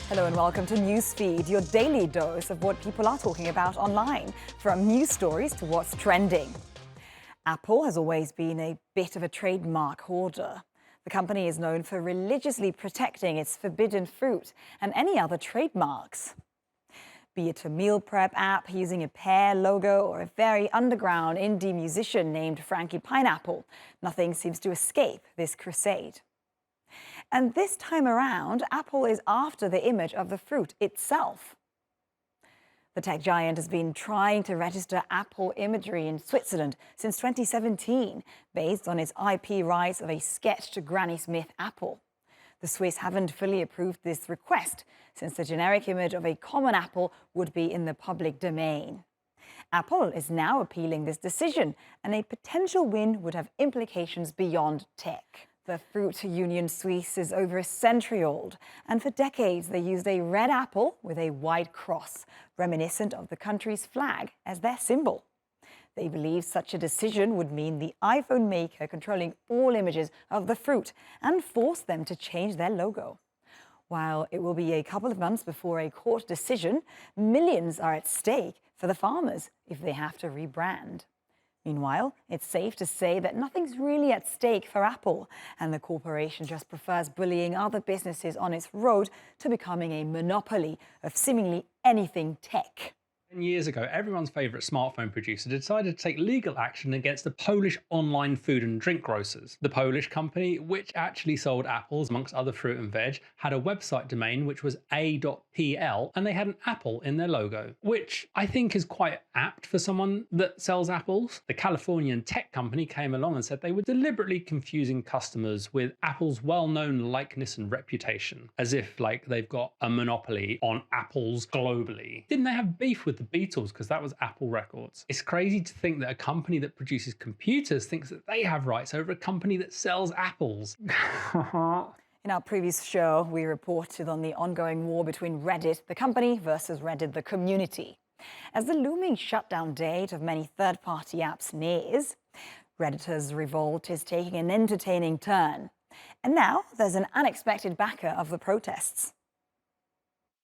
Hello and welcome to Newsfeed, your daily dose of what people are talking about online, from news stories to what's trending. Apple has always been a bit of a trademark hoarder. The company is known for religiously protecting its forbidden fruit and any other trademarks. Be it a meal prep app using a pear logo or a very underground indie musician named Frankie Pineapple, nothing seems to escape this crusade. And this time around, Apple is after the image of the fruit itself. The tech giant has been trying to register Apple imagery in Switzerland since 2017, based on its IP rights of a sketched Granny Smith apple. The Swiss haven't fully approved this request, since the generic image of a common apple would be in the public domain. Apple is now appealing this decision, and a potential win would have implications beyond tech. The fruit Union Suisse is over a century old, and for decades they used a red apple with a white cross, reminiscent of the country's flag, as their symbol. They believe such a decision would mean the iPhone maker controlling all images of the fruit and force them to change their logo. While it will be a couple of months before a court decision, millions are at stake for the farmers if they have to rebrand. Meanwhile, it's safe to say that nothing's really at stake for Apple, and the corporation just prefers bullying other businesses on its road to becoming a monopoly of seemingly anything tech. 10 years ago, everyone's favourite smartphone producer decided to take legal action against the Polish online food and drink grocers. The Polish company, which actually sold apples amongst other fruit and veg, had a website domain which was a.pl, and they had an apple in their logo, which I think is quite apt for someone that sells apples. The Californian tech company came along and said they were deliberately confusing customers with Apple's well-known likeness and reputation, as if like they've got a monopoly on apples globally. Didn't they have beef with the Beatles because that was Apple Records? It's crazy to think that a company that produces computers thinks that they have rights over a company that sells apples. In our previous show, we reported on the ongoing war between Reddit, the company, versus Reddit, the community. As the looming shutdown date of many third-party apps nears, Redditors' revolt is taking an entertaining turn. And now there's an unexpected backer of the protests.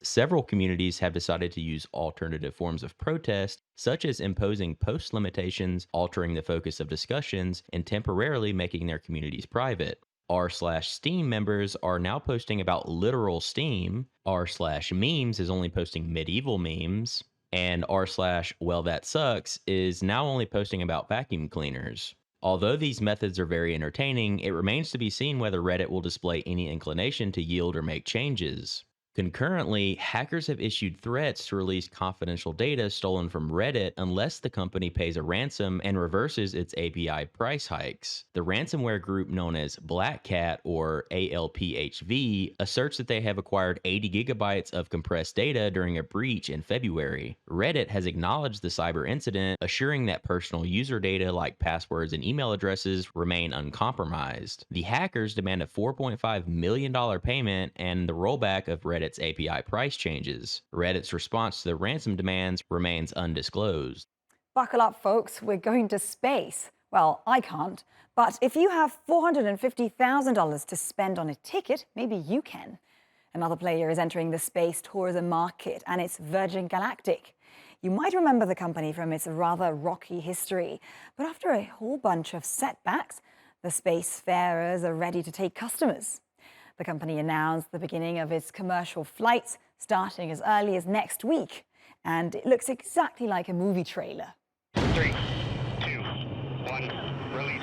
Several communities have decided to use alternative forms of protest, such as imposing post limitations, altering the focus of discussions, and temporarily making their communities private. r/Steam members are now posting about literal Steam, r/memes is only posting medieval memes, and r/well that sucks is now only posting about vacuum cleaners. Although these methods are very entertaining, it remains to be seen whether Reddit will display any inclination to yield or make changes. Concurrently, hackers have issued threats to release confidential data stolen from Reddit unless the company pays a ransom and reverses its API price hikes. The ransomware group known as Black Cat, or ALPHV, asserts that they have acquired 80 gigabytes of compressed data during a breach in February. Reddit has acknowledged the cyber incident, assuring that personal user data like passwords and email addresses remain uncompromised. The hackers demand a $4.5 million payment and the rollback of Reddit's API price changes. Reddit's response to the ransom demands remains undisclosed. Buckle up, folks. We're going to space. Well, I can't. But if you have $450,000 to spend on a ticket, maybe you can. Another player is entering the space tourism market, and it's Virgin Galactic. You might remember the company from its rather rocky history, but after a whole bunch of setbacks, the spacefarers are ready to take customers. The company announced the beginning of its commercial flights, starting as early as next week. And it looks exactly like a movie trailer. 3, 2, 1, release.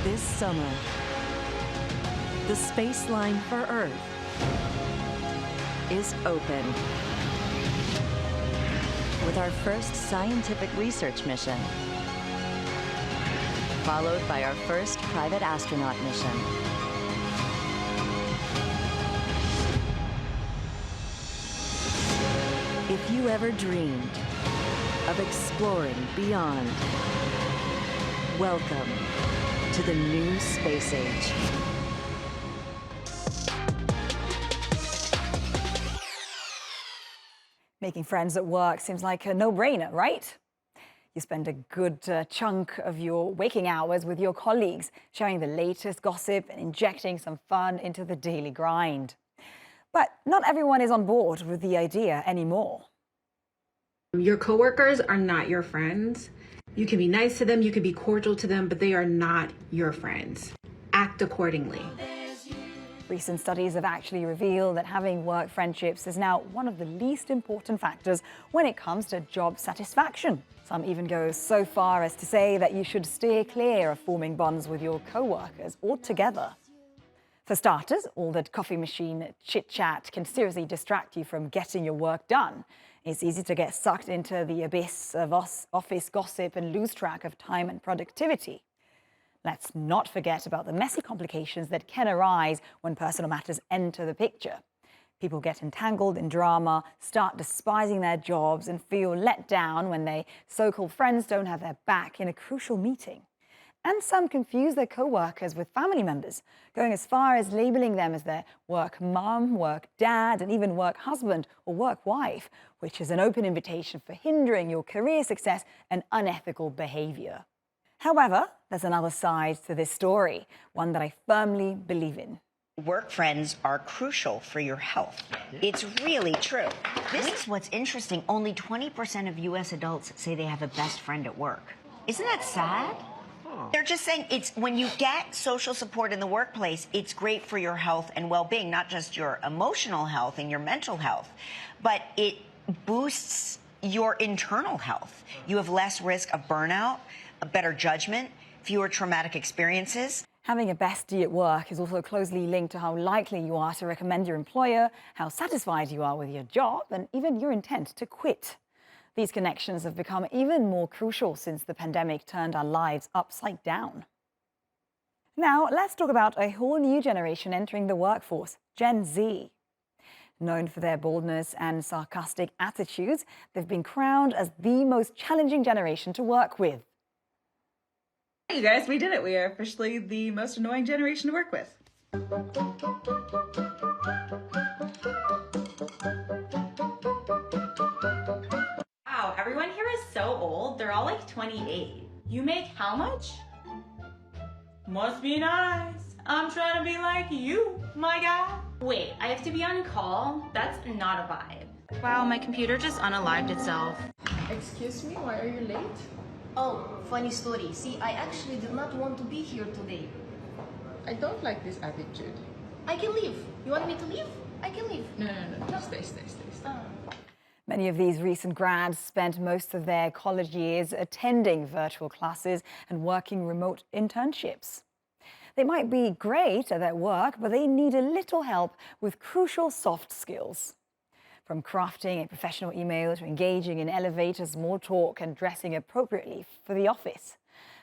This summer, the space line for Earth is open. With our first scientific research mission, followed by our first private astronaut mission. If you ever dreamed of exploring beyond, welcome to the new space age. Making friends at work seems like a no-brainer, right? You spend a good chunk of your waking hours with your colleagues, sharing the latest gossip and injecting some fun into the daily grind. But not everyone is on board with the idea anymore. Your coworkers are not your friends. You can be nice to them, you can be cordial to them, but they are not your friends. Act accordingly. Recent studies have actually revealed that having work friendships is now one of the least important factors when it comes to job satisfaction. Some even go so far as to say that you should steer clear of forming bonds with your co-workers altogether. For starters, all that coffee machine chit-chat can seriously distract you from getting your work done. It's easy to get sucked into the abyss of office gossip and lose track of time and productivity. Let's not forget about the messy complications that can arise when personal matters enter the picture. People get entangled in drama, start despising their jobs, and feel let down when their so-called friends don't have their back in a crucial meeting. And some confuse their co-workers with family members, going as far as labeling them as their work mum, work dad, and even work husband or work wife, which is an open invitation for hindering your career success and unethical behavior. However, there's another side to this story, one that I firmly believe in. Work friends are crucial for your health. It's really true. This is what's interesting. Only 20% of U.S. adults say they have a best friend at work. Isn't that sad? They're just saying it's when you get social support in the workplace, it's great for your health and well-being, not just your emotional health and your mental health, but it boosts your internal health. You have less risk of burnout, a better judgment, fewer traumatic experiences. Having a bestie at work is also closely linked to how likely you are to recommend your employer, how satisfied you are with your job, and even your intent to quit. These connections have become even more crucial since the pandemic turned our lives upside down. Now, let's talk about a whole new generation entering the workforce, Gen Z. Known for their boldness and sarcastic attitudes, they've been crowned as the most challenging generation to work with. Hey, you guys, we did it. We are officially the most annoying generation to work with. Wow, everyone here is so old. They're all like 28. You make how much? Must be nice. I'm trying to be like you, my guy. Wait, I have to be on call? That's not a vibe. Wow, my computer just unalived itself. Excuse me, why are you late? Oh, funny story. See, I actually did not want to be here today. I don't like this attitude. I can leave. You want me to leave? I can leave. No. Just stay. Many of these recent grads spent most of their college years attending virtual classes and working remote internships. They might be great at their work, but they need a little help with crucial soft skills. From crafting a professional email to engaging in elevator small talk and dressing appropriately for the office.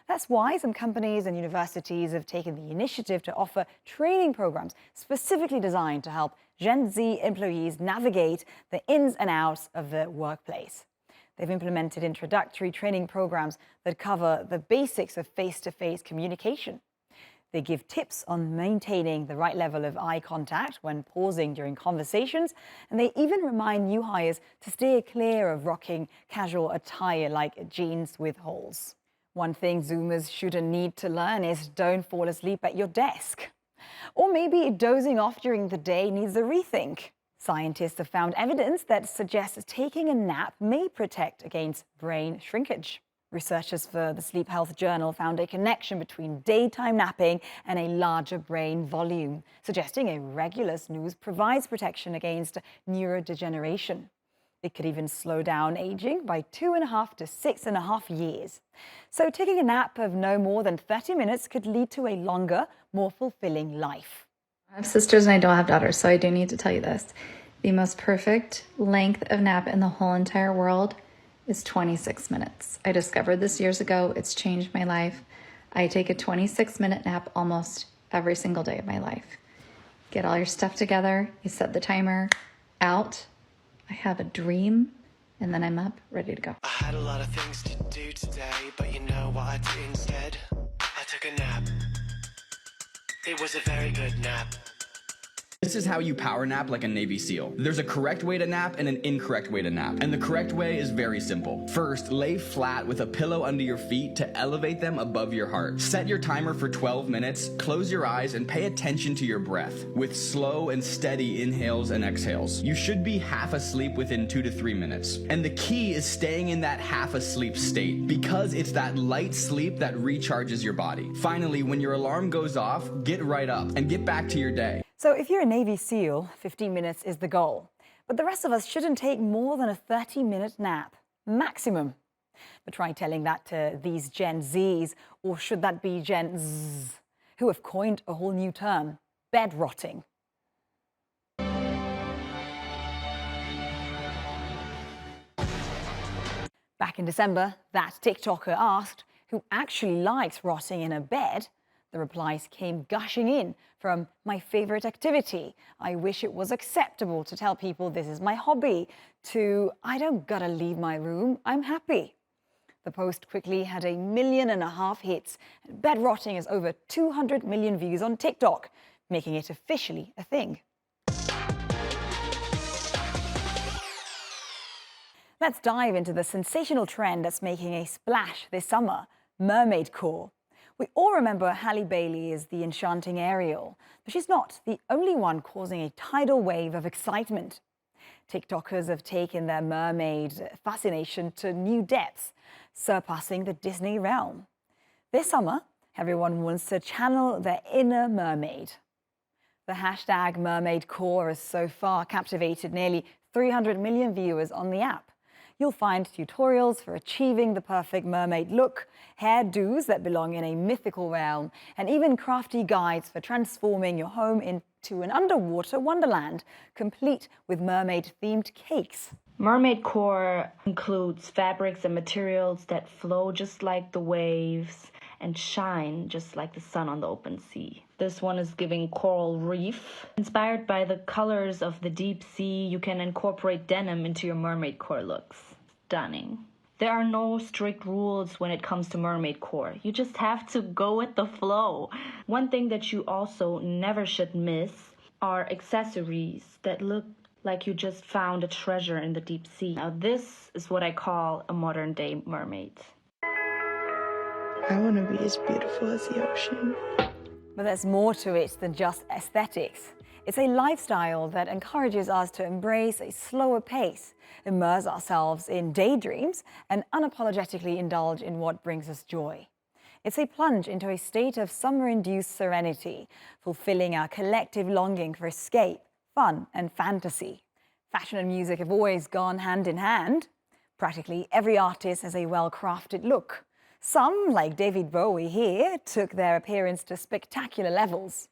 That's why some companies and universities have taken the initiative to offer training programs specifically designed to help Gen Z employees navigate the ins and outs of the workplace. They've implemented introductory training programs that cover the basics of face-to-face communication. They give tips on maintaining the right level of eye contact when pausing during conversations, and they even remind new hires to steer clear of rocking casual attire like jeans with holes. One thing Zoomers shouldn't need to learn is don't fall asleep at your desk. Or maybe dozing off during the day needs a rethink. Scientists have found evidence that suggests taking a nap may protect against brain shrinkage. Researchers for the Sleep Health Journal found a connection between daytime napping and a larger brain volume, suggesting a regular snooze provides protection against neurodegeneration. It could even slow down aging by 2.5 to 6.5 years. So taking a nap of no more than 30 minutes could lead to a longer, more fulfilling life. I have sisters and I don't have daughters, so I do need to tell you this. The most perfect length of nap in the whole entire world is 26 minutes. I discovered this years ago. It's changed my life. I take a 26-minute nap almost every single day of my life. Get all your stuff together. You set the timer out. I have a dream, and then I'm up, ready to go. I had a lot of things to do today, but you know what I did instead? I took a nap. It was a very good nap. This is how you power nap like a Navy SEAL. There's a correct way to nap and an incorrect way to nap. And the correct way is very simple. First, lay flat with a pillow under your feet to elevate them above your heart. Set your timer for 12 minutes, close your eyes, and pay attention to your breath with slow and steady inhales and exhales. You should be half asleep within 2 to 3 minutes. And the key is staying in that half asleep state because it's that light sleep that recharges your body. Finally, when your alarm goes off, get right up and get back to your day. So if you're a Navy SEAL, 15 minutes is the goal. But the rest of us shouldn't take more than a 30-minute nap, maximum. But try telling that to these Gen Zs, or should that be Gen Z, who have coined a whole new term, bed rotting. Back in December, that TikToker asked who actually likes rotting in a bed. The replies came gushing in from my favorite activity, I wish it was acceptable to tell people this is my hobby, to I don't gotta leave my room, I'm happy. The post quickly had 1.5 million hits. Bed rotting has over 200 million views on TikTok, making it officially a thing. Let's dive into the sensational trend that's making a splash this summer, mermaid core. We all remember Halle Bailey as the enchanting Ariel, but she's not the only one causing a tidal wave of excitement. TikTokers have taken their mermaid fascination to new depths, surpassing the Disney realm. This summer, everyone wants to channel their inner mermaid. The hashtag mermaid core has so far captivated nearly 300 million viewers on the app. You'll find tutorials for achieving the perfect mermaid look, hairdos that belong in a mythical realm, and even crafty guides for transforming your home into an underwater wonderland, complete with mermaid-themed cakes. Mermaid core includes fabrics and materials that flow just like the waves and shine just like the sun on the open sea. This one is giving coral reef. Inspired by the colors of the deep sea, you can incorporate denim into your mermaid core looks. Stunning. There are no strict rules when it comes to mermaid core. You just have to go with the flow. One thing that you also never should miss are accessories that look like you just found a treasure in the deep sea. Now this is what I call a modern day mermaid. I want to be as beautiful as the ocean. But there's more to it than just aesthetics. It's a lifestyle that encourages us to embrace a slower pace, immerse ourselves in daydreams, and unapologetically indulge in what brings us joy. It's a plunge into a state of summer-induced serenity, fulfilling our collective longing for escape, fun, and fantasy. Fashion and music have always gone hand in hand. Practically every artist has a well-crafted look. Some, like David Bowie here, took their appearance to spectacular levels.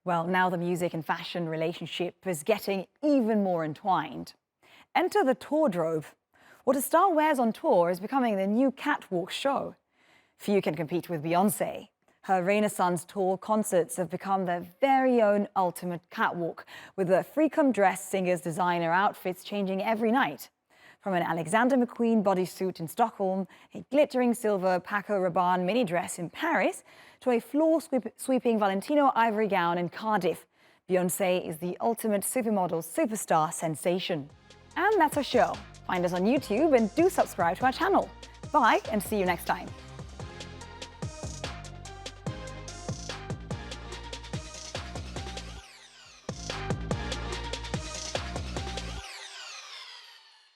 Well, now the music and fashion relationship is getting even more entwined. Enter the tourdrobe. What a star wears on tour is becoming the new catwalk show. Few can compete with Beyoncé. Her Renaissance tour concerts have become their very own ultimate catwalk, with the free-come-dress singer's designer outfits changing every night. From an Alexander McQueen bodysuit in Stockholm, a glittering silver Paco Rabanne mini dress in Paris, to a floor-sweeping Valentino ivory gown in Cardiff, Beyoncé is the ultimate supermodel superstar sensation. And that's our show. Find us on YouTube and do subscribe to our channel. Bye and see you next time.